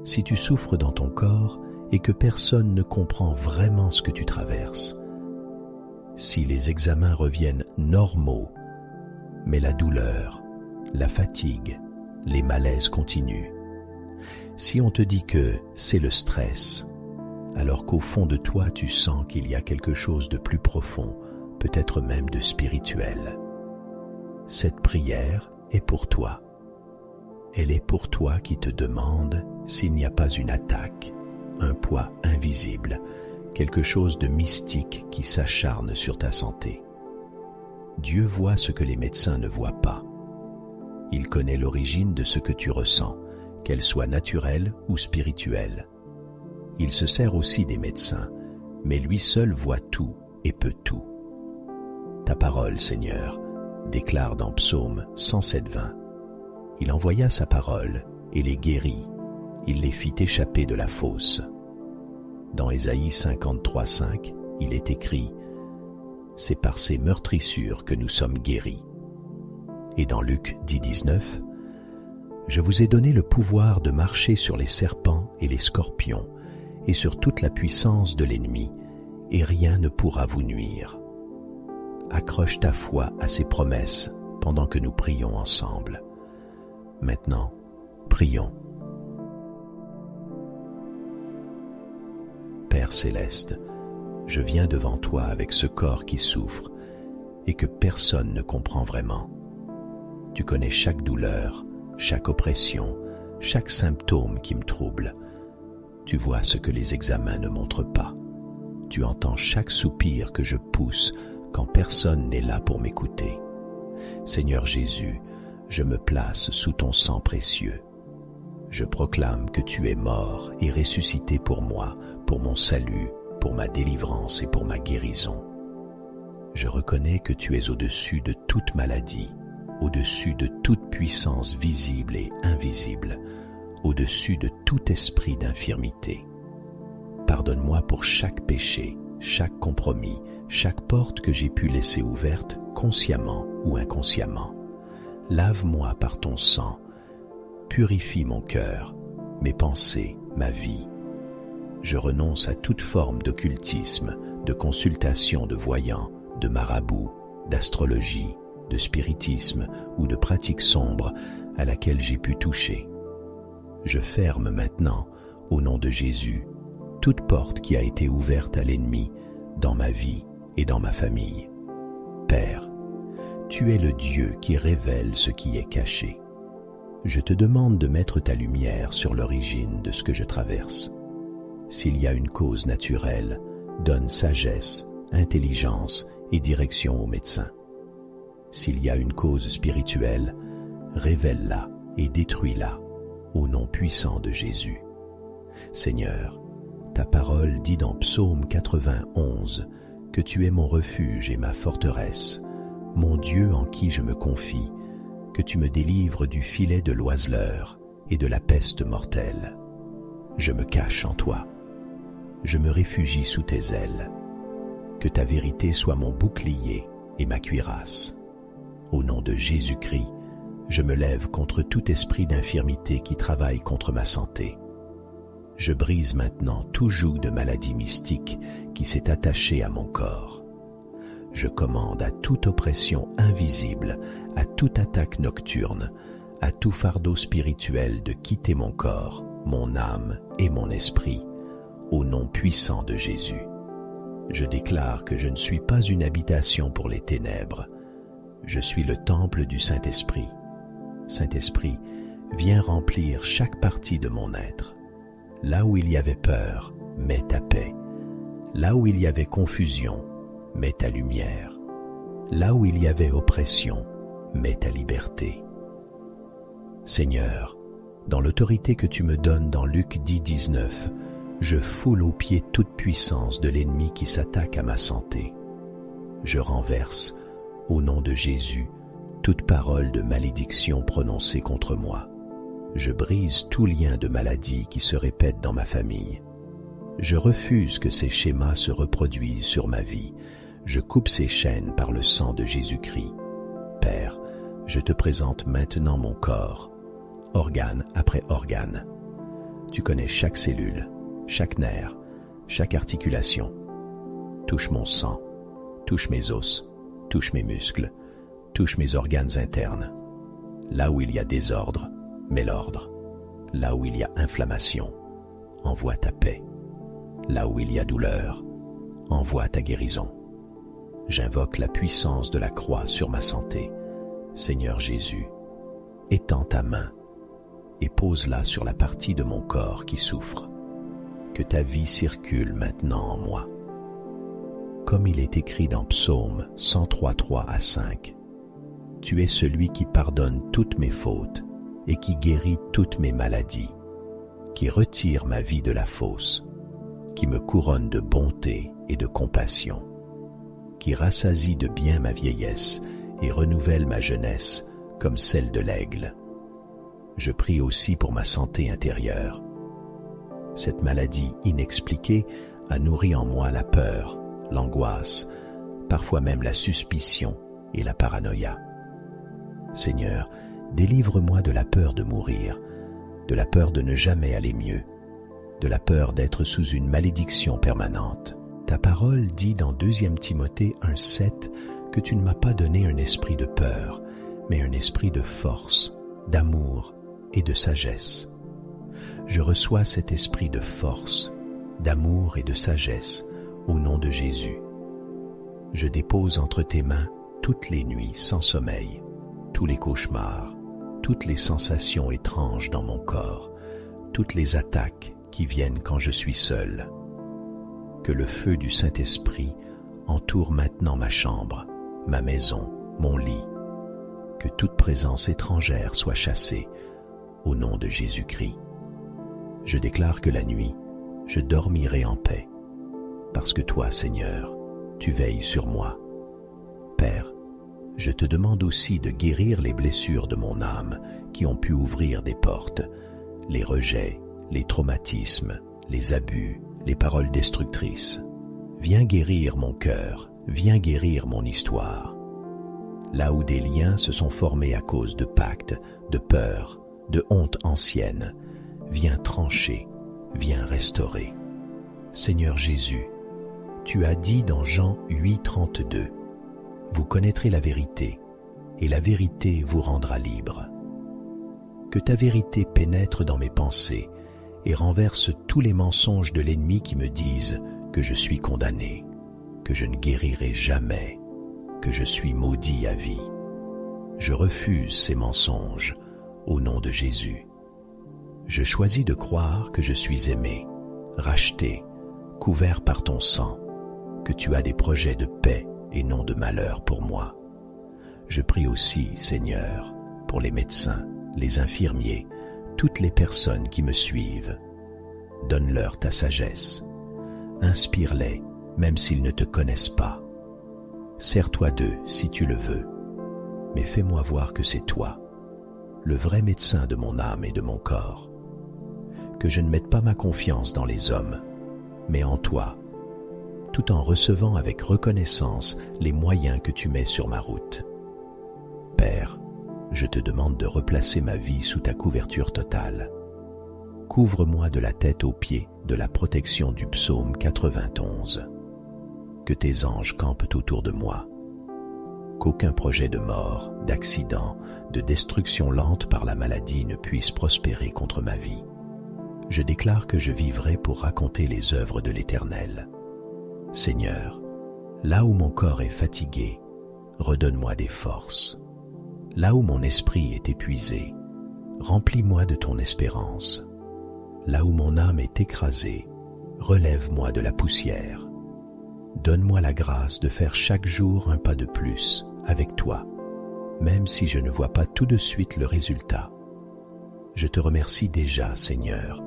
si tu souffres dans ton corps et que personne ne comprend vraiment ce que tu traverses, si les examens reviennent normaux, mais la douleur, la fatigue, les malaises continuent, si on te dit que c'est le stress, alors qu'au fond de toi tu sens qu'il y a quelque chose de plus profond, peut-être même de spirituel, cette prière est pour toi. Elle est pour toi qui te demande s'il n'y a pas une attaque, un poids invisible, quelque chose de mystique qui s'acharne sur ta santé. Dieu voit ce que les médecins ne voient pas. Il connaît l'origine de ce que tu ressens, qu'elle soit naturelle ou spirituelle. Il se sert aussi des médecins, mais lui seul voit tout et peut tout. Ta parole, Seigneur, déclare dans Psaume 107:20. Il envoya sa parole et les guérit, il les fit échapper de la fosse. Dans Ésaïe 53:5, il est écrit « C'est par ses meurtrissures que nous sommes guéris ». Et dans Luc 10:19, « Je vous ai donné le pouvoir de marcher sur les serpents et les scorpions et sur toute la puissance de l'ennemi, et rien ne pourra vous nuire. » Accroche ta foi à ces promesses pendant que nous prions ensemble. Maintenant, prions. Père céleste, je viens devant toi avec ce corps qui souffre et que personne ne comprend vraiment. Tu connais chaque douleur, chaque oppression, chaque symptôme qui me trouble. Tu vois ce que les examens ne montrent pas. Tu entends chaque soupir que je pousse quand personne n'est là pour m'écouter. Seigneur Jésus, je me place sous ton sang précieux. Je proclame que tu es mort et ressuscité pour moi, pour mon salut, pour ma délivrance et pour ma guérison. Je reconnais que tu es au-dessus de toute maladie, au-dessus de toute puissance visible et invisible, au-dessus de tout esprit d'infirmité. Pardonne-moi pour chaque péché, chaque compromis, chaque porte que j'ai pu laisser ouverte consciemment ou inconsciemment. Lave-moi par ton sang, purifie mon cœur, mes pensées, ma vie. Je renonce à toute forme d'occultisme, de consultation de voyants, de marabouts, d'astrologie, de spiritisme ou de pratique sombre à laquelle j'ai pu toucher. Je ferme maintenant, au nom de Jésus, toute porte qui a été ouverte à l'ennemi dans ma vie et dans ma famille. Père, tu es le Dieu qui révèle ce qui est caché. Je te demande de mettre ta lumière sur l'origine de ce que je traverse. S'il y a une cause naturelle, donne sagesse, intelligence et direction aux médecins. S'il y a une cause spirituelle, révèle-la et détruis-la au nom puissant de Jésus. Seigneur, ta parole dit dans Psaume 91 que tu es mon refuge et ma forteresse, mon Dieu en qui je me confie, que tu me délivres du filet de l'oiseleur et de la peste mortelle. Je me cache en toi. Je me réfugie sous tes ailes. Que ta vérité soit mon bouclier et ma cuirasse. Au nom de Jésus-Christ, je me lève contre tout esprit d'infirmité qui travaille contre ma santé. Je brise maintenant tout joug de maladie mystique qui s'est attaché à mon corps. Je commande à toute oppression invisible, à toute attaque nocturne, à tout fardeau spirituel de quitter mon corps, mon âme et mon esprit, au nom puissant de Jésus. Je déclare que je ne suis pas une habitation pour les ténèbres. Je suis le temple du Saint-Esprit. Saint-Esprit, viens remplir chaque partie de mon être. Là où il y avait peur, mets ta paix. Là où il y avait confusion, mets ta lumière. Là où il y avait oppression, mets ta liberté. Seigneur, dans l'autorité que tu me donnes dans Luc 10:19, je foule aux pieds toute puissance de l'ennemi qui s'attaque à ma santé. Je renverse, au nom de Jésus, toute parole de malédiction prononcée contre moi. Je brise tout lien de maladie qui se répète dans ma famille. Je refuse que ces schémas se reproduisent sur ma vie. Je coupe ces chaînes par le sang de Jésus-Christ. Père, je te présente maintenant mon corps, organe après organe. Tu connais chaque cellule, chaque nerf, chaque articulation. Touche mon sang, touche mes os, touche mes muscles, touche mes organes internes. Là où il y a désordre, mets l'ordre. Là où il y a inflammation, envoie ta paix. Là où il y a douleur, envoie ta guérison. J'invoque la puissance de la croix sur ma santé. Seigneur Jésus, étends ta main et pose-la sur la partie de mon corps qui souffre. Que ta vie circule maintenant en moi. Comme il est écrit dans Psaume 103, 3 à 5, tu es celui qui pardonne toutes mes fautes et qui guérit toutes mes maladies, qui retire ma vie de la fosse, qui me couronne de bonté et de compassion, qui rassasie de bien ma vieillesse et renouvelle ma jeunesse comme celle de l'aigle. Je prie aussi pour ma santé intérieure. Cette maladie inexpliquée a nourri en moi la peur, l'angoisse, parfois même la suspicion et la paranoïa. Seigneur, délivre-moi de la peur de mourir, de la peur de ne jamais aller mieux, de la peur d'être sous une malédiction permanente. Ta parole dit dans 2 Timothée 1,7 que tu ne m'as pas donné un esprit de peur, mais un esprit de force, d'amour et de sagesse. Je reçois cet esprit de force, d'amour et de sagesse au nom de Jésus. Je dépose entre tes mains toutes les nuits sans sommeil, tous les cauchemars, toutes les sensations étranges dans mon corps, toutes les attaques qui viennent quand je suis seul. Que le feu du Saint-Esprit entoure maintenant ma chambre, ma maison, mon lit. Que toute présence étrangère soit chassée au nom de Jésus-Christ. Je déclare que la nuit, je dormirai en paix, parce que toi, Seigneur, tu veilles sur moi. Père, je te demande aussi de guérir les blessures de mon âme qui ont pu ouvrir des portes, les rejets, les traumatismes, les abus, les paroles destructrices. Viens guérir mon cœur, viens guérir mon histoire. Là où des liens se sont formés à cause de pactes, de peurs, de honte anciennes, viens trancher, viens restaurer. Seigneur Jésus, tu as dit dans Jean 8, 32, « Vous connaîtrez la vérité, et la vérité vous rendra libre. » Que ta vérité pénètre dans mes pensées et renverse tous les mensonges de l'ennemi qui me disent que je suis condamné, que je ne guérirai jamais, que je suis maudit à vie. Je refuse ces mensonges au nom de Jésus. Je choisis de croire que je suis aimé, racheté, couvert par ton sang, que tu as des projets de paix et non de malheur pour moi. Je prie aussi, Seigneur, pour les médecins, les infirmiers, toutes les personnes qui me suivent. Donne-leur ta sagesse. Inspire-les, même s'ils ne te connaissent pas. Sers-toi d'eux si tu le veux, mais fais-moi voir que c'est toi, le vrai médecin de mon âme et de mon corps. Que je ne mette pas ma confiance dans les hommes, mais en toi, tout en recevant avec reconnaissance les moyens que tu mets sur ma route. Père, je te demande de replacer ma vie sous ta couverture totale. Couvre-moi de la tête aux pieds de la protection du psaume 91. Que tes anges campent autour de moi. Qu'aucun projet de mort, d'accident, de destruction lente par la maladie ne puisse prospérer contre ma vie. Je déclare que je vivrai pour raconter les œuvres de l'Éternel. Seigneur, là où mon corps est fatigué, redonne-moi des forces. Là où mon esprit est épuisé, remplis-moi de ton espérance. Là où mon âme est écrasée, relève-moi de la poussière. Donne-moi la grâce de faire chaque jour un pas de plus avec toi, même si je ne vois pas tout de suite le résultat. Je te remercie déjà, Seigneur,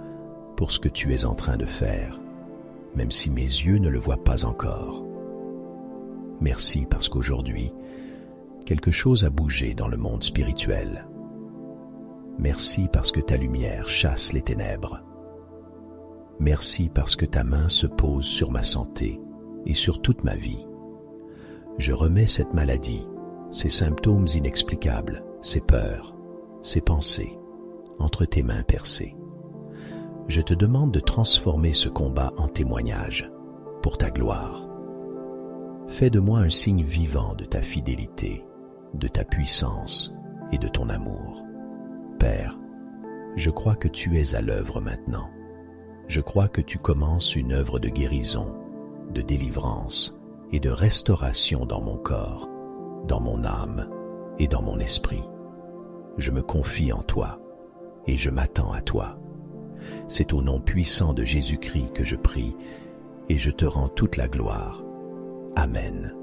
pour ce que tu es en train de faire, même si mes yeux ne le voient pas encore. Merci parce qu'aujourd'hui, quelque chose a bougé dans le monde spirituel. Merci parce que ta lumière chasse les ténèbres. Merci parce que ta main se pose sur ma santé et sur toute ma vie. Je remets cette maladie, ces symptômes inexplicables, ces peurs, ces pensées, entre tes mains percées. je te demande de transformer ce combat en témoignage pour ta gloire. Fais de moi un signe vivant de ta fidélité, de ta puissance et de ton amour. Père, je crois que tu es à l'œuvre maintenant. Je crois que tu commences une œuvre de guérison, de délivrance et de restauration dans mon corps, dans mon âme et dans mon esprit. Je me confie en toi et je m'attends à toi. C'est au nom puissant de Jésus-Christ que je prie et je te rends toute la gloire. Amen.